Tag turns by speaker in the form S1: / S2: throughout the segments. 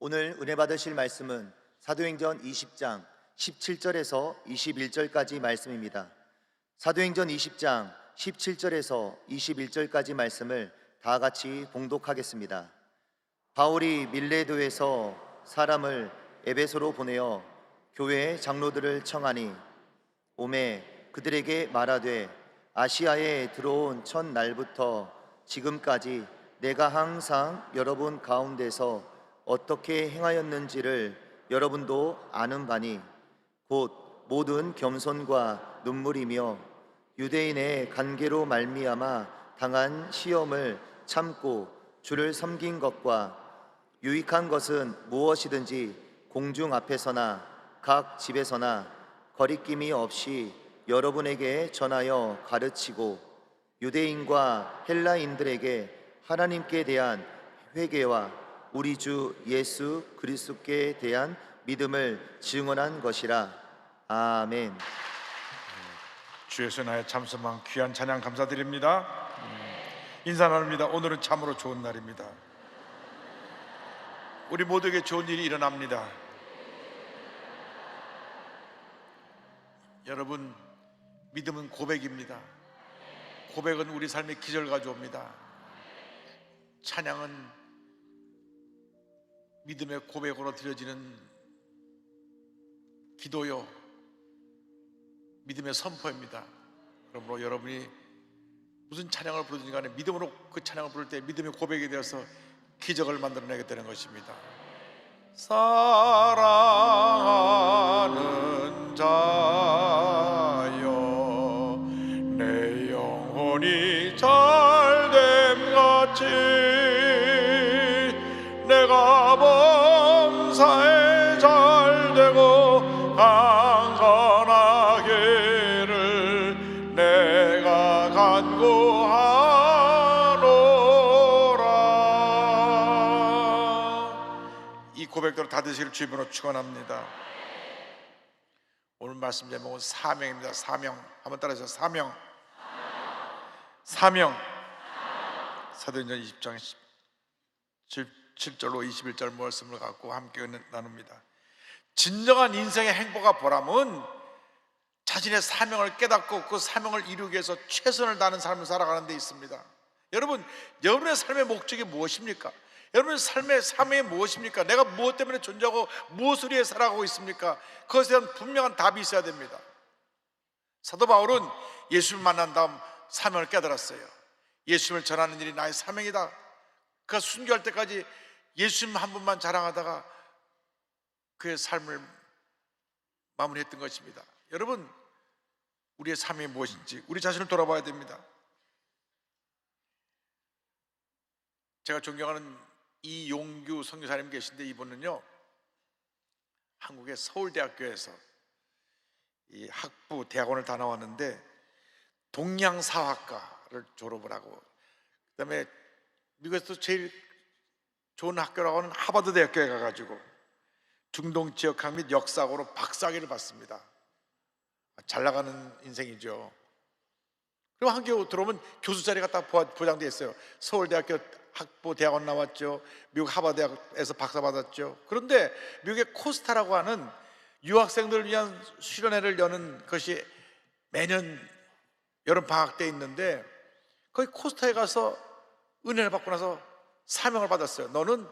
S1: 오늘 은혜 받으실 말씀은 사도행전 20장 17절에서 21절까지 말씀입니다. 사도행전 20장 17절에서 21절까지 말씀을 다 같이 봉독하겠습니다. 바울이 밀레도에서 사람을 에베소로 보내어 교회 장로들을 청하니 오매 그들에게 말하되 아시아에 들어온 첫날부터 지금까지 내가 항상 여러분 가운데서 어떻게 행하였는지를 여러분도 아는 바니 곧 모든 겸손과 눈물이며 유대인의 관계로 말미암아 당한 시험을 참고 주를 섬긴 것과 유익한 것은 무엇이든지 공중 앞에서나 각 집에서나 거리낌이 없이 여러분에게 전하여 가르치고 유대인과 헬라인들에게 하나님께 대한 회개와 우리 주 예수 그리스도께 대한 믿음을 증언한 것이라. 아멘.
S2: 주에서 나의 참선만 귀한 찬양 감사드립니다. 인사 나눕니다. 오늘은 참으로 좋은 날입니다. 우리 모두에게 좋은 일이 일어납니다. 여러분, 믿음은 고백입니다. 고백은 우리 삶의 기적을 가져옵니다. 찬양은 믿음의 고백으로 드려지는 기도요, 믿음의 선포입니다. 그러므로 여러분이 무슨 찬양을 부르든지 간에 믿음으로 그 찬양을 부를 때 믿음의 고백이 되어서 기적을 만들어내게 되는 것입니다. 사랑하는 자여 내 영혼이 잘됨 같이 내가 범사에 잘되고 강건하기를 내가 간구하노라. 이 고백대로 다 되시길 주님으로 축원합니다. 오늘 말씀 제목은 사명입니다. 사명. 한번 따라해서 사명. 사명. 사도행전 20장 7절로 21절 말씀을 갖고 함께 나눕니다. 진정한 인생의 행복과 보람은 자신의 사명을 깨닫고 그 사명을 이루기 위해서 최선을 다하는 삶을 살아가는 데 있습니다. 여러분, 여러분의 삶의 목적이 무엇입니까? 여러분의 삶의 사명이 무엇입니까? 내가 무엇 때문에 존재하고 무엇을 위해 살아가고 있습니까? 그것에 대한 분명한 답이 있어야 됩니다. 사도 바울은 예수를 만난 다음 사명을 깨달았어요. 예수님을 전하는 일이 나의 사명이다. 그가 순교할 때까지 예수님 한 분만 자랑하다가 그의 삶을 마무리했던 것입니다. 여러분, 우리의 삶이 무엇인지 우리 자신을 돌아봐야 됩니다. 제가 존경하는 이용규 선교사님 계신데, 이분은요 한국의 서울대학교에서 이 학부 대학원을 다 나왔는데 동양사학과를 졸업을 하고, 그다음에 미국에서 제일 좋은 학교라고 하는 하버드 대학교에 가가지고 중동 지역학 및 역사학으로 박사학위를 받습니다. 잘 나가는 인생이죠. 그리고 학교 들어오면 교수 자리가 딱 보장되어 있어요. 서울대학교 학부 대학원 나왔죠. 미국 하버드 대학에서 박사 받았죠. 그런데 미국의 코스타라고 하는 유학생들을 위한 수련회를 여는 것이 매년 여름 방학 때 있는데, 거기 코스타에 가서 은혜를 받고 나서 사명을 받았어요. 너는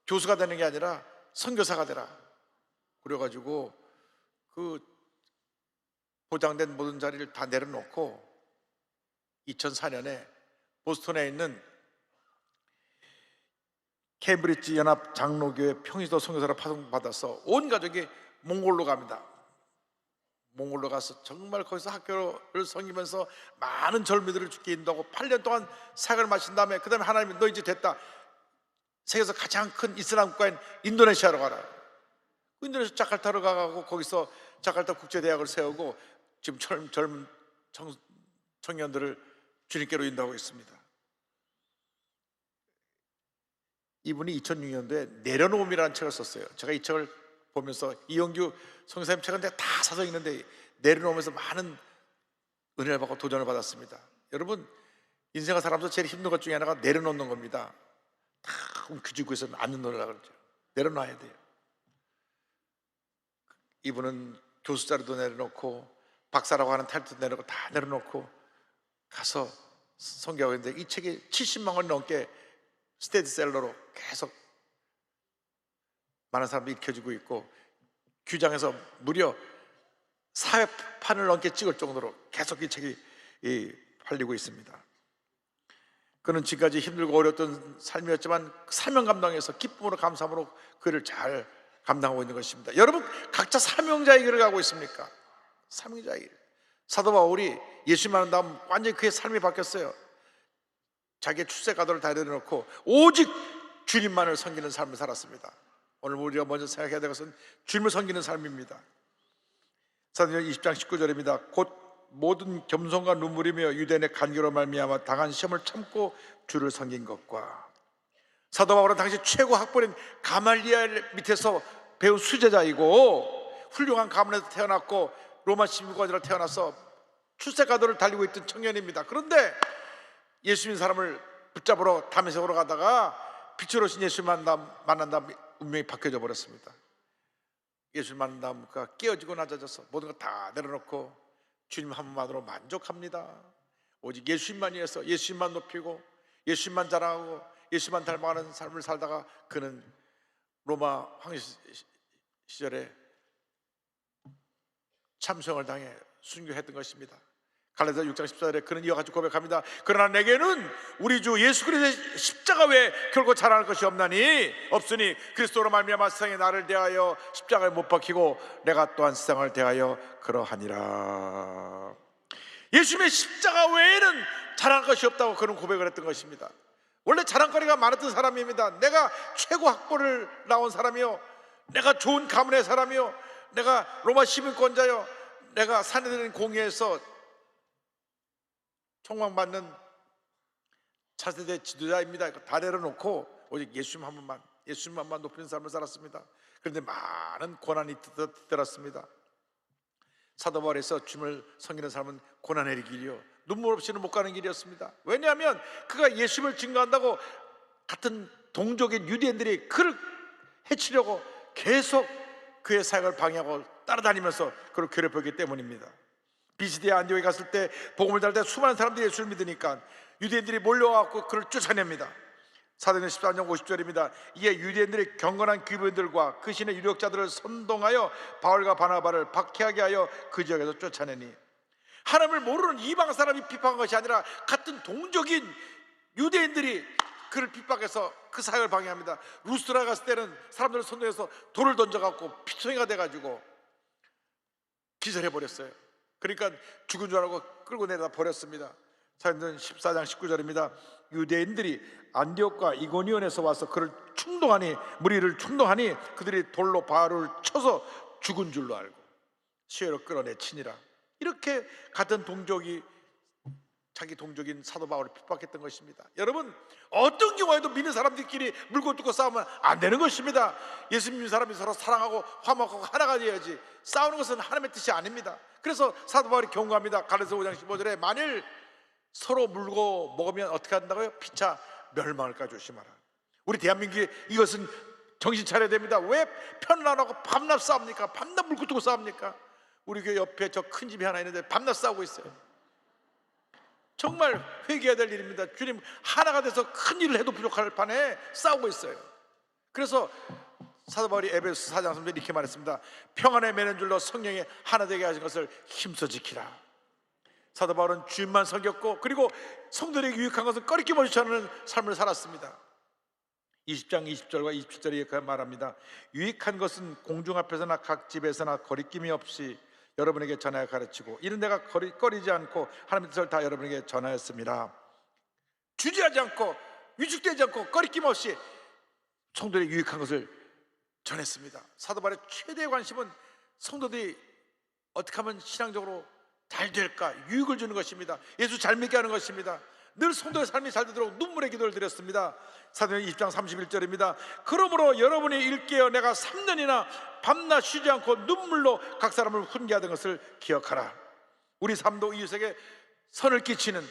S2: 교수가 되는 게 아니라 선교사가 되라. 그래가지고 그 보장된 모든 자리를 다 내려놓고 2004년에 보스턴에 있는 케임브리지 연합 장로교회 평시도 선교사를 파송받아서 온 가족이 몽골로 갑니다. 몽골로 가서 정말 거기서 학교를 섬기면서 많은 젊은이들을 죽게 인도하고 8년 동안 사역을 마친 다음에, 그 다음에 하나님이 너 이제 됐다, 세계에서 가장 큰 이슬람 국가인 인도네시아로 가라. 인도네시아 자카르타로 가고 거기서 자카르타 국제대학을 세우고 지금 젊은 청년들을 주님께로 인도하고 있습니다. 이분이 2006년도에 내려놓음이라는 책을 썼어요. 제가 이 책을 보면서 이용규 선교사님 책은 다 사서 읽는데 내려놓으면서 많은 은혜를 받고 도전을 받았습니다. 여러분, 인생을 살아가면서 제일 힘든 것 중에 하나가 내려놓는 겁니다. 다 움켜쥐고 있으면 안 놓으려고 그러죠. 내려놔야 돼요. 이분은 교수 자리도 내려놓고 박사라고 하는 타이틀도 내려놓고 다 내려놓고 가서 선교하고 있는데, 이 책이 70만 원 넘게 스테디셀러로 계속 많은 사람들이 읽혀지고 있고, 규장에서 무려 사회판을 넘게 찍을 정도로 계속 이 책이 팔리고 있습니다. 그는 지금까지 힘들고 어려웠던 삶이었지만 사명 감당해서 기쁨으로 감사함으로 그를 잘 감당하고 있는 것입니다. 여러분, 각자 사명자의 길을 가고 있습니까? 사명자의 길. 사도 바울이 예수 만난 다음 완전히 그의 삶이 바뀌었어요. 자기의 출세가도를 다 내려놓고 오직 주님만을 섬기는 삶을 살았습니다. 오늘 우리가 먼저 생각해야 될 것은 주님을 섬기는 삶입니다. 사도행전 20장 19절입니다. 곧 모든 겸손과 눈물이며 유대인의 간교로 말미암아 당한 시험을 참고 주를 섬긴 것과, 사도 바울은 당시 최고 학벌인 가말리엘 밑에서 배운 수제자이고 훌륭한 가문에서 태어났고 로마 시민권자로 태어나서 출세가도를 달리고 있던 청년입니다. 그런데 예수 믿는 사람을 붙잡으러 다메섹으로 가다가 빛으로 오신 예수 만난 다음 운명이 바뀌어져 버렸습니다. 예수 만난 다음 그가 깨어지고 낮아져서 모든 걸 다 내려놓고 주님 한 분만으로 만족합니다. 오직 예수님만 위해서 예수님만 높이고 예수님만 자랑하고 예수님만 닮아가는 삶을 살다가 그는 로마 황제 시절에 참수형을 당해 순교했던 것입니다. 갈라디아 6장 14절에 그는 이와 같이 고백합니다. 그러나 내게는 우리 주 예수 그리스도의 십자가 외에 결코 자랑할 것이 없으니 그리스도로 말미암아 세상에 나를 대하여 십자가에 못 박히고 내가 또한 세상을 대하여 그러하니라. 예수님의 십자가 외에는 자랑할 것이 없다고 그는 고백을 했던 것입니다. 원래 자랑거리가 많았던 사람입니다. 내가 최고 학벌을 나온 사람이요, 내가 좋은 가문의 사람이요, 내가 로마 시민권자요, 내가 사내들인 공회에서 총망받는 차세대 지도자입니다. 다 내려놓고 오직 예수님 한 분만, 예수님만 높이는 삶을 살았습니다. 그런데 많은 고난이 뒤따랐습니다. 사도 바울에서 주님을 섬기는 사람은 고난의 길이요, 눈물 없이는 못 가는 길이었습니다. 왜냐하면 그가 예수님을 증거한다고 같은 동족인 유대인들이 그를 해치려고 계속 그의 사역을 방해하고 따라다니면서 그를 괴롭혔기 때문입니다. 비시디에 안디옥에 갔을 때 복음을 전할 때 수많은 사람들이 예수를 믿으니까 유대인들이 몰려와서 그를 쫓아냅니다. 사도행전 14장 50절입니다. 이에 유대인들이 경건한 귀부인들과 그 신의 유력자들을 선동하여 바울과 바나바를 박해하게 하여 그 지역에서 쫓아내니, 하나님을 모르는 이방 사람이 비판한 것이 아니라 같은 동족인 유대인들이 그를 핍박해서 그 사역을 방해합니다. 루스트라 갔을 때는 사람들을 선동해서 돌을 던져갖고 피투성이가 돼가지고 기절해버렸어요. 그러니까 죽은 줄 알고 끌고 내다 버렸습니다. 사도행전 14장 19절입니다. 유대인들이 안디옥과 이고니온에서 와서 그를 충동하니, 무리를 충동하니 그들이 돌로 바울을 쳐서 죽은 줄로 알고 시외로 끌어내치니라. 이렇게 같은 동족이 자기 동족인 사도 바울을 핍박했던 것입니다. 여러분, 어떤 경우에도 믿는 사람들끼리 물고 뜯고 싸우면 안 되는 것입니다. 예수 믿는 사람이 서로 사랑하고 화목하고 하나가 되어야지, 싸우는 것은 하나님의 뜻이 아닙니다. 그래서 사도 바울이 경고합니다. 갈라디아서 5장 15절에 만일 서로 물고 먹으면 어떻게 한다고요? 피차 멸망할까 조심하라. 우리 대한민국에 이것은 정신 차려야 됩니다. 왜 편을 안 하고 밤낮 싸웁니까? 밤낮 물고 뜯고 싸웁니까? 우리 교회 옆에 저 큰 집이 하나 있는데 밤낮 싸우고 있어요. 정말 회개해야 될 일입니다. 주님 하나가 돼서 큰 일을 해도 부족할 판에 싸우고 있어요. 그래서 사도 바울이 에베소 4장 3절에 이렇게 말했습니다. 평안에 매는 줄로 성령이 하나 되게 하신 것을 힘써 지키라. 사도 바울은 주님만 섬겼고, 그리고 성도들에게 유익한 것은 꺼리낌 없이 전하는 삶을 살았습니다. 20장 20절과 27절에 이렇게 말합니다. 유익한 것은 공중 앞에서나 각 집에서나 거리낌이 없이 여러분에게 전하여 가르치고, 이는 내가 꺼리지 않고 하나님의 뜻을 다 여러분에게 전하였습니다. 주저하지 않고 위축되지 않고 꺼리낌 없이 성도들에게 유익한 것을 전했습니다. 사도 바울의 최대의 관심은 성도들이 어떻게 하면 신앙적으로 잘 될까, 유익을 주는 것입니다. 예수 잘 믿게 하는 것입니다. 늘 성도의 삶이 잘 되도록 눈물의 기도를 드렸습니다. 사도행전 20장 31절입니다. 그러므로 여러분이 일깨어 내가 3년이나 밤낮 쉬지 않고 눈물로 각 사람을 훈계하던 것을 기억하라. 우리 삶도 이웃에게 선을 끼치는,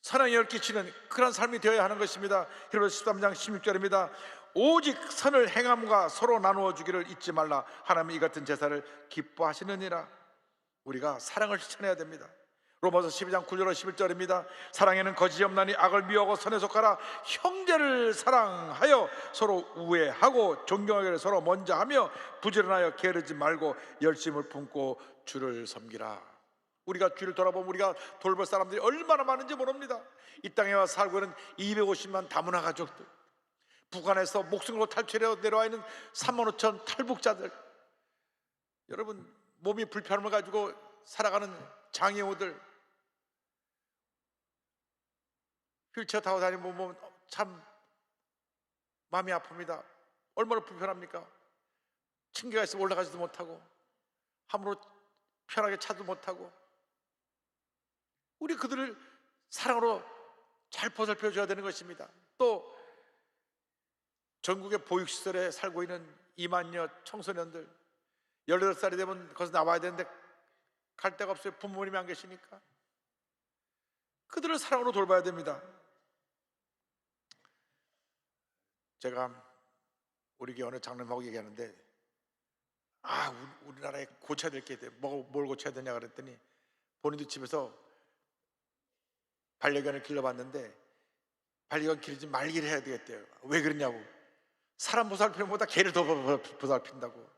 S2: 사랑의 열 끼치는 그런 삶이 되어야 하는 것입니다. 히브리서 13장 16절입니다. 오직 선을 행함과 서로 나누어 주기를 잊지 말라. 하나님이 이 같은 제사를 기뻐하시느니라. 우리가 사랑을 실천해야 됩니다. 로마서 12장 9절로 11절입니다. 사랑에는 거짓이 없나니 악을 미워하고 선에 속하라. 형제를 사랑하여 서로 우애하고 존경하기를 서로 먼저 하며 부지런하여 게으르지 말고 열심을 품고 주를 섬기라. 우리가 뒤를 돌아보면 우리가 돌볼 사람들이 얼마나 많은지 모릅니다. 이 땅에 와 살고 있는 250만 다문화 가족들, 북한에서 목숨으로 탈출해 내려와 있는 3만 5천 탈북자들, 여러분 몸이 불편함을 가지고 살아가는 장애우들, 휠체어 타고 다니면 보면 참 마음이 아픕니다. 얼마나 불편합니까? 층계가 있으면 올라가지도 못하고 함부로 편하게 차도 못하고. 우리 그들을 사랑으로 잘 보살펴 줘야 되는 것입니다. 또 전국의 보육시설에 살고 있는 2만여 청소년들, 18살이 되면 거기서 나와야 되는데 갈 데가 없어요. 부모님이 안 계시니까. 그들을 사랑으로 돌봐야 됩니다. 제가 우리 교회 어느 장로님하고 얘기하는데, 우리나라에 고쳐야 될 게 있대요. 뭘 고쳐야 되냐 그랬더니 본인도 집에서 반려견을 길러봤는데 반려견 기르지 말기를 해야 되겠대요. 왜 그러냐고. 사람 보살피는 것보다 개를 더 보살핀다고.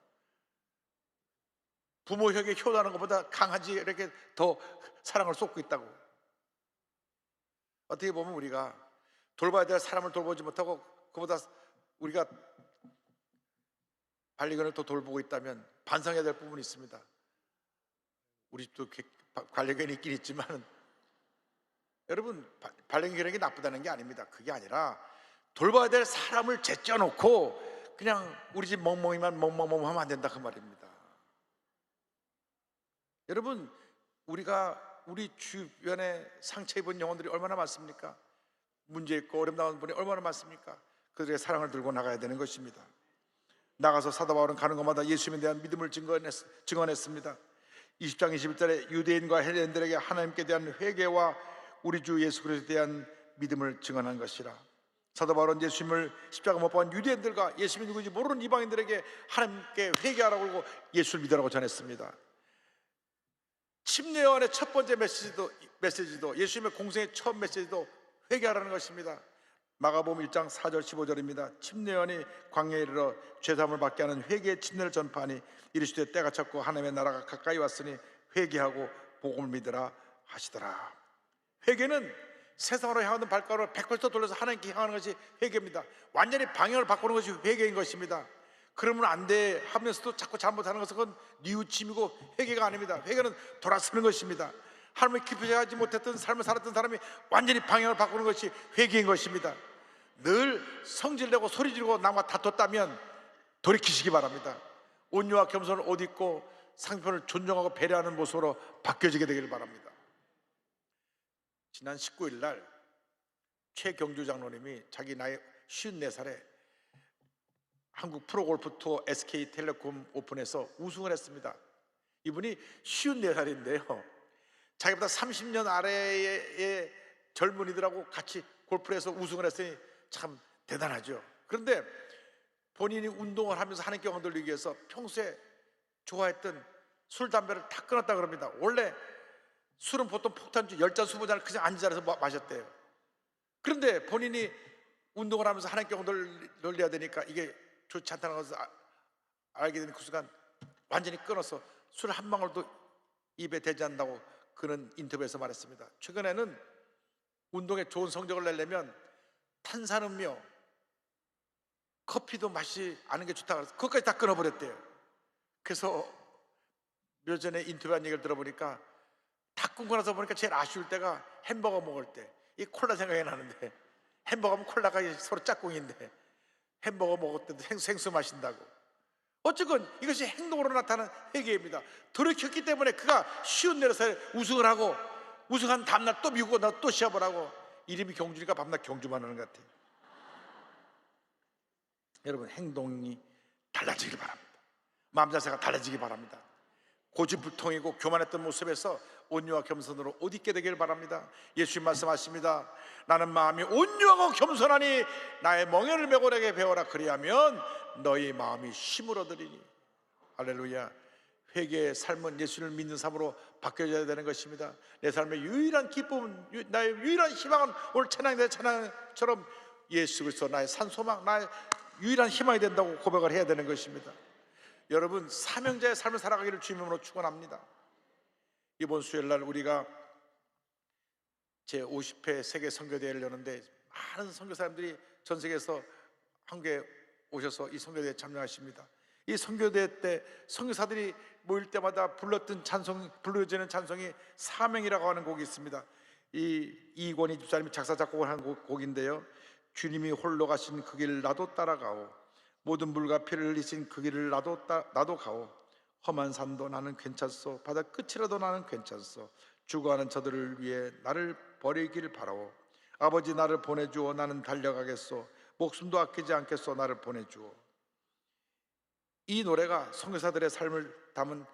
S2: 부모 혁에 효도하는 것보다 강아지 이렇게 더 사랑을 쏟고 있다고. 어떻게 보면 우리가 돌봐야 될 사람을 돌보지 못하고 그보다 우리가 반려견을 더 돌보고 있다면 반성해야 될 부분이 있습니다. 우리 집도 반려견이 있긴 있지만 여러분, 반려견이라는 게 나쁘다는 게 아닙니다. 그게 아니라 돌봐야 될 사람을 제껴놓고 그냥 우리 집 멍멍이만 멍멍멍 하면 안 된다 그 말입니다. 여러분, 우리가 우리 주변에 상처 입은 영혼들이 얼마나 많습니까? 문제 있고 어려움 나오는 분이 얼마나 많습니까? 그들의 사랑을 들고 나가야 되는 것입니다. 나가서 사도 바울은 가는 곳마다 예수님에 대한 믿음을 증언했습니다. 20장 21절에 유대인과 헬레인들에게 하나님께 대한 회개와 우리 주 예수 그리스도에 대한 믿음을 증언한 것이라. 사도 바울은 예수님을 십자가 못 박은 유대인들과 예수님이 누구인지 모르는 이방인들에게 하나님께 회개하라고 그러고 예수를 믿으라고 전했습니다. 침례요한의 첫 번째 메시지도 예수님의 공생의 첫 메시지도 회개하라는 것입니다. 마가복음 1장 4절 15절입니다. 침례요한이 광야에 이르러 죄사함을 받게 하는 회개의 침례를 전파하니 이르시되 때가 찼고 하나님의 나라가 가까이 왔으니 회개하고 복음을 믿으라 하시더라. 회개는 세상으로 향하는 발걸음을 180도 돌려서 하나님께 향하는 것이 회개입니다. 완전히 방향을 바꾸는 것이 회개인 것입니다. 그러면 안 돼 하면서도 자꾸 잘못하는 것은 그건 뉘우침이고 회개가 아닙니다. 회개는 돌아서는 것입니다. 하나님을 기쁘시하지 못했던 삶을 살았던 사람이 완전히 방향을 바꾸는 것이 회개인 것입니다. 늘 성질내고 소리 지르고 남과 다퉜다면 돌이키시기 바랍니다. 온유와 겸손을 옷 입고 상대편을 존중하고 배려하는 모습으로 바뀌어지게 되기를 바랍니다. 지난 19일 날 최경주 장로님이 자기 나이 54살에 한국 프로골프 투어 SK텔레콤 오픈에서 우승을 했습니다. 이분이 54살인데요 자기보다 30년 아래의 젊은이들하고 같이 골프를 해서 우승을 했으니 참 대단하죠. 그런데 본인이 운동을 하면서 하나님께 영광 돌리기 위해서 평소에 좋아했던 술, 담배를 다 끊었다 그럽니다. 원래 술은 보통 폭탄주 10잔, 20잔을 그냥 앉은 자리에서 마셨대요. 그런데 본인이 운동을 하면서 하나님께 영광 돌려야 되니까 이게 좋지 않다는 것을 알게 된 그 순간 완전히 끊어서 술 한 방울도 입에 대지 않는다고 그는 인터뷰에서 말했습니다. 최근에는 운동에 좋은 성적을 내려면 탄산음료, 커피도 마시지 않은 게 좋다고 해서 그것까지 다 끊어버렸대요. 그래서 몇 전에 인터뷰한 얘기를 들어보니까 다 끊고 나서 보니까 제일 아쉬울 때가 햄버거 먹을 때 이 콜라 생각이 나는데 햄버거면 콜라가 서로 짝꿍인데 햄버거 먹을 때도 생수 마신다고. 어쨌건 이것이 행동으로 나타나는 회개입니다. 돌이켰기 때문에 그가 쉬운 내려서 우승을 하고 우승한 다음날 또 미국으로 나서 또 시합을 하고 이름이 경주니까 밤낮 경주만 하는 것 같아요. 여러분 행동이 달라지길 바랍니다. 마음 자세가 달라지기 바랍니다. 고집불통이고 교만했던 모습에서 온유와 겸손으로 옷 입게 되길 바랍니다. 예수님 말씀하십니다. 나는 마음이 온유하고 겸손하니 나의 멍에를 메고 내게 배워라. 그리하면 너희 마음이 쉼을 얻으리니. 할렐루야. 회개의 삶은 예수를 믿는 삶으로 바뀌어져야 되는 것입니다. 내 삶의 유일한 기쁨은, 나의 유일한 희망은 오늘 찬양대 찬양처럼 예수 그리스도 나의 산소망, 나의 유일한 희망이 된다고 고백을 해야 되는 것입니다. 여러분, 사명자의 삶을 살아가기를 주님으로 축원합니다. 이번 수요일날 우리가 제50회 세계 선교대회를 여는데 많은 선교사님들이 전 세계에서 한국에 오셔서 이 선교대회에 참여하십니다. 이 선교대회 때 선교사들이 모일 때마다 불러지는 찬송이 사명이라고 하는 곡이 있습니다. 이권희 집사님이 작사 작곡을 한 곡인데요. 주님이 홀로 가신 그 길 나도 따라가오. 모든 물과 피를 흘리신 그 길을 나도 가오. 험한 산도 나는 괜찮소. 바다 끝이라도 나는 괜찮소. 죽어가는 저들을 위해 나를 버리길 바라오. 아버지 나를 보내주오. 나는 달려가겠소. 목숨도 아끼지 않겠소. 나를 보내주오. 이 노래가 선교사들의 삶을 담은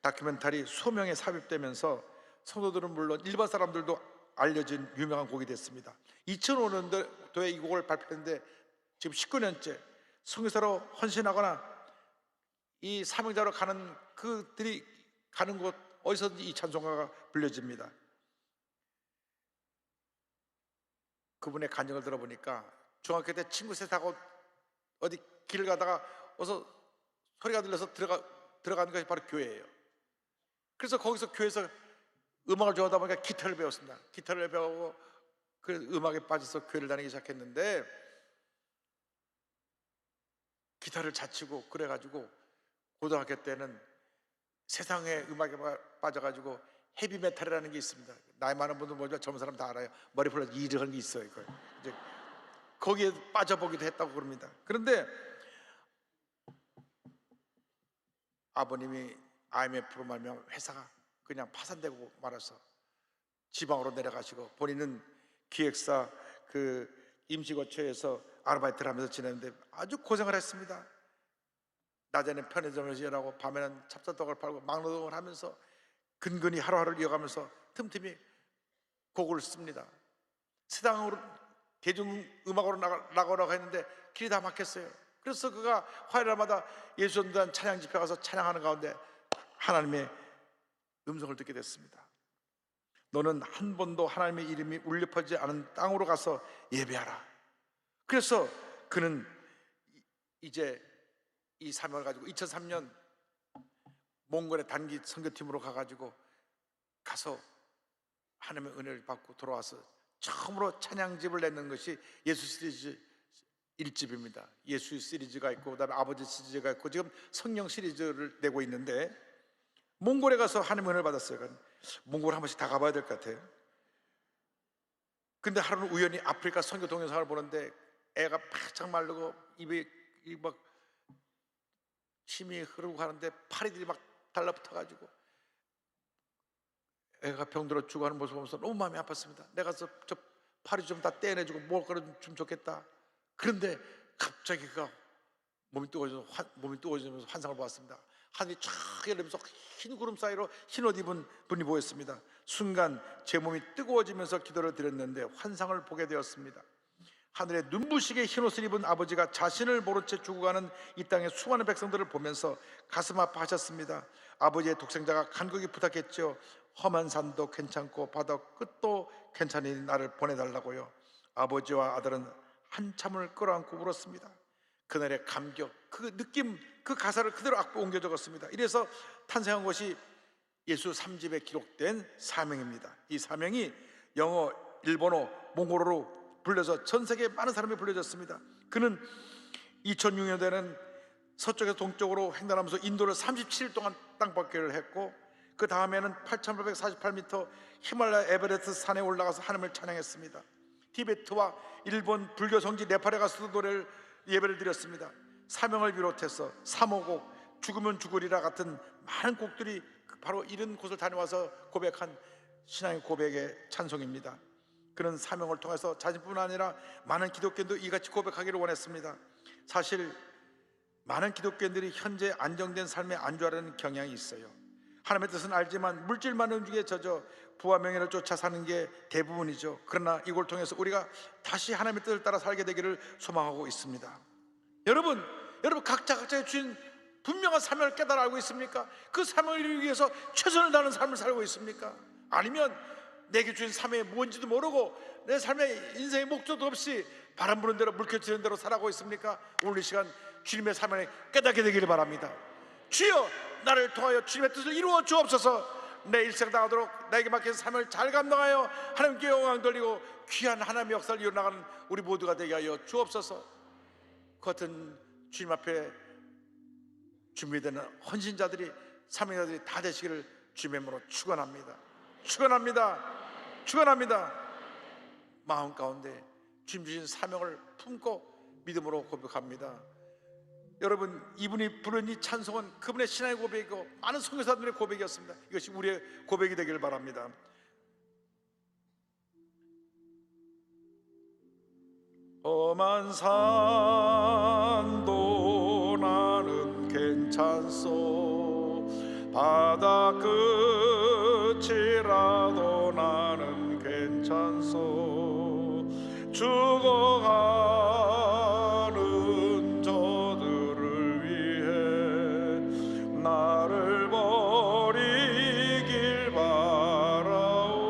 S2: 다큐멘터리 소명에 삽입되면서 성도들은 물론 일반 사람들도 알려진 유명한 곡이 됐습니다. 2005년도에 이 곡을 발표했는데 지금 19년째 선교사로 헌신하거나 이 사명자로 가는 그들이 가는 곳 어디서든지 이 찬송가가 불려집니다. 그분의 간증을 들어보니까 중학교 때 친구 셋하고 어디 길을 가다가 어서 소리가 들려서 들어가는 것이 바로 교회예요. 그래서 거기서 교회에서 음악을 좋아하다 보니까 기타를 배웠습니다. 기타를 배우고 그 음악에 빠져서 교회를 다니기 시작했는데 기타를 잘 치고 그래가지고 고등학교 때는 세상의 음악에 빠져가지고 헤비메탈이라는 게 있습니다. 나이 많은 분들 모르지만 젊은 사람 다 알아요. 머리 풀어서 이런 게 있어요. 이제 거기에 빠져보기도 했다고 그럽니다. 그런데 아버님이 IMF로 말미암아 회사가 그냥 파산되고 말아서 지방으로 내려가시고 본인은 기획사 그 임시거처에서 아르바이트를 하면서 지냈는데 아주 고생을 했습니다. 낮에는 편의점에서 일하고 밤에는 찹쌀떡을 팔고 막노동을 하면서 근근히 하루하루를 이어가면서 틈틈이 곡을 씁니다. 세상으로 대중음악으로 나가라고 했는데 길이 다 막혔어요. 그래서 그가 화요일마다 예수전도단 찬양 집회 가서 찬양하는 가운데 하나님의 음성을 듣게 됐습니다. 너는 한 번도 하나님의 이름이 울려 퍼지지 않은 땅으로 가서 예배하라. 그래서 그는 이제 이 사명을 가지고 2003년 몽골의 단기 선교팀으로 가가지고 가서 하나님의 은혜를 받고 돌아와서 처음으로 찬양집을 내는 것이 예수 시리즈 1집입니다. 예수 시리즈가 있고 그다음에 아버지 시리즈가 있고 지금 성령 시리즈를 내고 있는데 몽골에 가서 하나님의 은혜를 받았어요. 몽골 한 번씩 다 가봐야 될 것 같아요. 근데 하루는 우연히 아프리카 선교 동영상을 보는데 애가 바짝 마르고 입에 막 침이 흐르고 가는데 파리들이 막 달라붙어가지고 애가 병들어 죽어가는 모습을 보면서 너무 마음이 아팠습니다. 내가 저 파리 좀 다 떼내주고 먹을 거를 좀 좋겠다. 그런데 갑자기 그가 몸이 뜨거워지면서 환상을 보았습니다. 하늘이 쫙 열리면서 흰 구름 사이로 흰 옷 입은 분이 보였습니다. 순간 제 몸이 뜨거워지면서 기도를 드렸는데 환상을 보게 되었습니다. 하늘에 눈부시게 흰 옷을 입은 아버지가 자신을 모른 채 죽어가는 이 땅의 수많은 백성들을 보면서 가슴 아파하셨습니다. 아버지의 독생자가 간곡히 부탁했죠. 험한 산도 괜찮고 바다 끝도 괜찮으니 나를 보내달라고요. 아버지와 아들은 한참을 끌어안고 울었습니다. 그날의 감격, 그 느낌, 그 가사를 그대로 악보 옮겨 적었습니다. 이래서 탄생한 것이 예수 3집에 기록된 사명입니다. 이 사명이 영어, 일본어, 몽골어로 불려서 전 세계 많은 사람이 불려졌습니다. 그는 2006년에는 서쪽에서 동쪽으로 횡단하면서 인도를 37일 동안 땅바퀴를 했고 그 다음에는 8,848m 히말라야 에베레스트 산에 올라가서 하나님을 찬양했습니다. 티베트와 일본 불교 성지 네팔에 가서도 노래를 예배를 드렸습니다. 사명을 비롯해서 사모곡, 죽으면 죽으리라 같은 많은 곡들이 바로 이런 곳을 다녀와서 고백한 신앙의 고백의 찬송입니다. 그런 사명을 통해서 자신뿐 아니라 많은 기독교인도 이같이 고백하기를 원했습니다. 사실 많은 기독교인들이 현재 안정된 삶에 안주하려는 경향이 있어요. 하나님의 뜻은 알지만 물질만 움직이에 젖어 부와 명예를 쫓아 사는 게 대부분이죠. 그러나 이걸 통해서 우리가 다시 하나님의 뜻을 따라 살게 되기를 소망하고 있습니다. 여러분 각자의 주인 분명한 사명을 깨달아 알고 있습니까? 그 사명을 이루기 위해서 최선을 다하는 삶을 살고 있습니까? 아니면 내게 주신 사명이 뭔지도 모르고 내 삶의 인생의 목적도 없이 바람 부는 대로 물결치는 대로 살아가고 있습니까? 오늘 이 시간 주님의 사명을 깨닫게 되기를 바랍니다. 주여, 나를 통하여 주님의 뜻을 이루어 주옵소서. 내 일생 당하도록 나에게 맡긴 사명을 잘 감당하여 하나님께 영광 돌리고 귀한 하나님의 역사를 이어나가는 우리 모두가 되게 하여 주옵소서. 그 같은 주님 앞에 준비되는 헌신자들이, 사명자들이 다 되시기를 주님의 이름으로 축원합니다. 축원합니다. 마음 가운데 주님 주신 사명을 품고 믿음으로 고백합니다. 여러분, 이분이 부른 이 찬송은 그분의 신앙의 고백이고 많은 선교사들의 고백이었습니다. 이것이 우리의 고백이 되기를 바랍니다. 험한 산도 나는 괜찮소, 바다 끝이라도 나는 괜찮소, 죽어가는 저들을 위해 나를 버리길 바라오.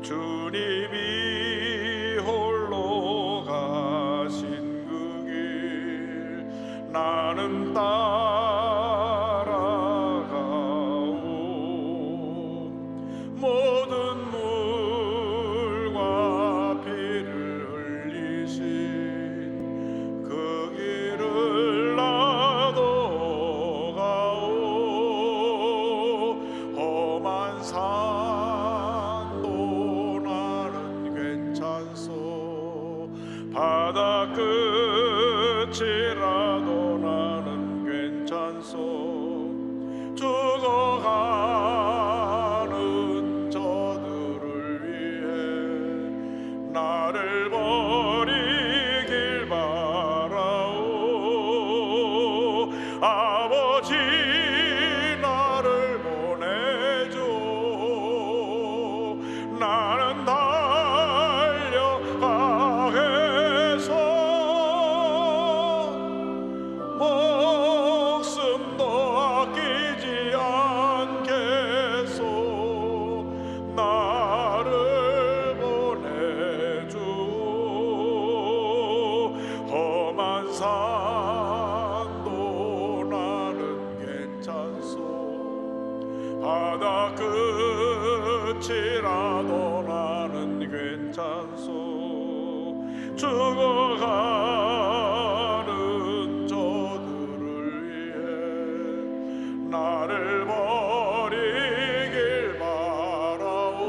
S2: 주님이 홀로 가신 그 길 나는 따라가오. 모든 물과 피를 흘리신 그 길을 나도 가오. 험한 산도 나는 괜찮소, 바다 끝이라도 나는 괜찮소, 죽어가는 저들을 위해 나를 버리길 바라오. 아버지 나를 보내줘, 나는 달려가겠소. 목숨도 아끼지 않겠소, 나를 보내줘. 험한 산도 나는 괜찮소, 바다 끝이라도 나는 괜찮소, 죽어가는 저들을 위해 나를 버리길 바라오.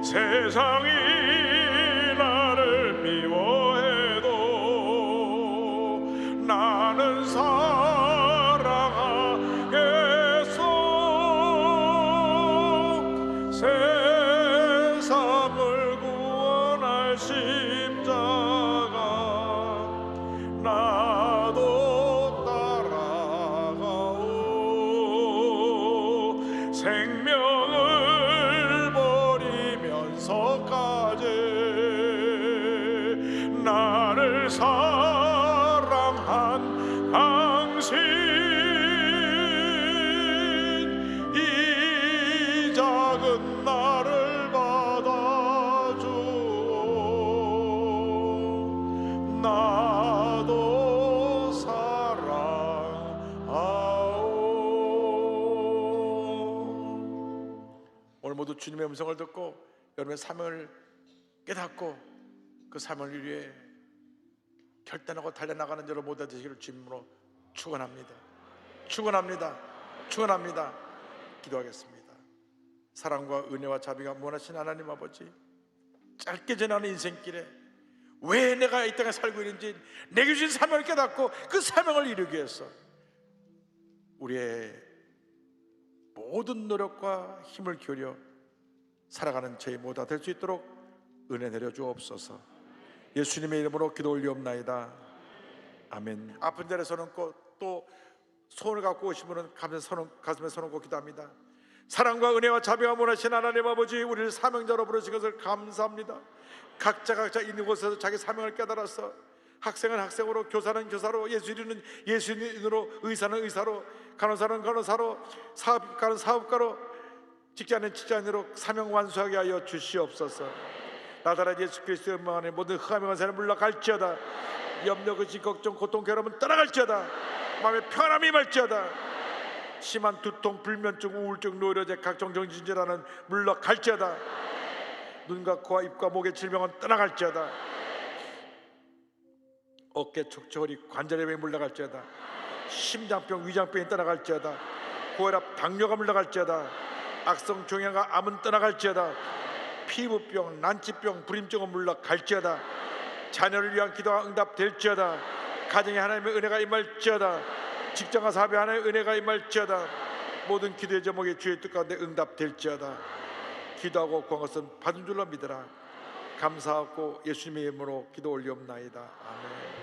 S2: 세상이 나를 미워해도 나는 사랑하겠소. 세상을 구원할 십자가 나도 따라가오. 생명을 버리면서까지 나를 사랑한 당신, 이 작은 나를 받아주오. 나도 사랑하오. 오늘 모두 주님의 음성을 듣고 여러분의 사명을 깨닫고 그 사명을 위해 결단하고 달려나가는 여러분 모두 되시기를 주님으로 축원합니다. 기도하겠습니다. 사랑과 은혜와 자비가 무한하신 하나님 아버지, 짧게 지나는 인생길에 왜 내가 이 땅에 살고 있는지 내게 주신 사명을 깨닫고 그 사명을 이루기 위해서 우리의 모든 노력과 힘을 기울여 살아가는 저희 모두가 될 수 있도록 은혜 내려 주옵소서. 예수님의 이름으로 기도 올리옵나이다. 아멘. 아픈 자리에 서는 또 소원을 갖고 오신 분은 가슴에 손을 얹고 기도합니다. 사랑과 은혜와 자비가 원하신 하나님 아버지, 우리를 사명자로 부르신 것을 감사합니다. 각자 있는 곳에서 자기 사명을 깨달아서 학생은 학생으로, 교사는 교사로, 예수인은 예수인으로, 의사는 의사로, 간호사는 간호사로, 사업가는 사업가로, 직장인은 직장인으로 사명 완수하게 하여 주시옵소서. 나다라 예수 그리스도의 이름 안에 모든 흑암의 권세는 물러갈지어다. 염려, 근심, 걱정, 고통, 괴로움은 떠나갈지어다. 마음의 평안함이 임할지어다. 심한 두통, 불면증, 우울증, 노이로제, 각종 정신질환은 물러갈지어다. 눈과 코와 입과 목의 질병은 떠나갈지어다. 어깨, 척추, 허리, 관절의 병이 물러갈지어다. 심장병, 위장병이 떠나갈지어다. 고혈압, 당뇨가 물러갈지어다. 악성 종양과 암은 떠나갈지어다. 피부병, 난치병, 불임증은 물러갈지어다. 자녀를 위한 기도가 응답될지어다. 가정에 하나님의 은혜가 임할지어다. 직장과 사업에 하나님의 은혜가 임할지어다. 모든 기도의 제목이 주의 뜻 가운데 응답될지어다. 기도하고 구한 것은 받은 줄로 믿으라. 감사하고 예수님의 이름으로 기도 올리옵나이다. 아멘.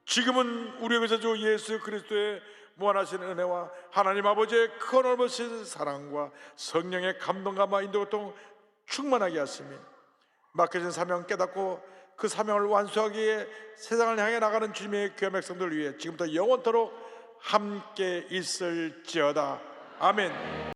S2: 지금은 우리 구세주 예수 그리스도의 무한하신 은혜와 하나님 아버지의 큰 넓으신 사랑과 성령의 감동감과 인도고통 충만하게 하시며 맡겨진 사명 깨닫고 그 사명을 완수하기 위해 세상을 향해 나가는 주님의 귀한 백성들을 위해 지금부터 영원토록 함께 있을지어다. 아멘.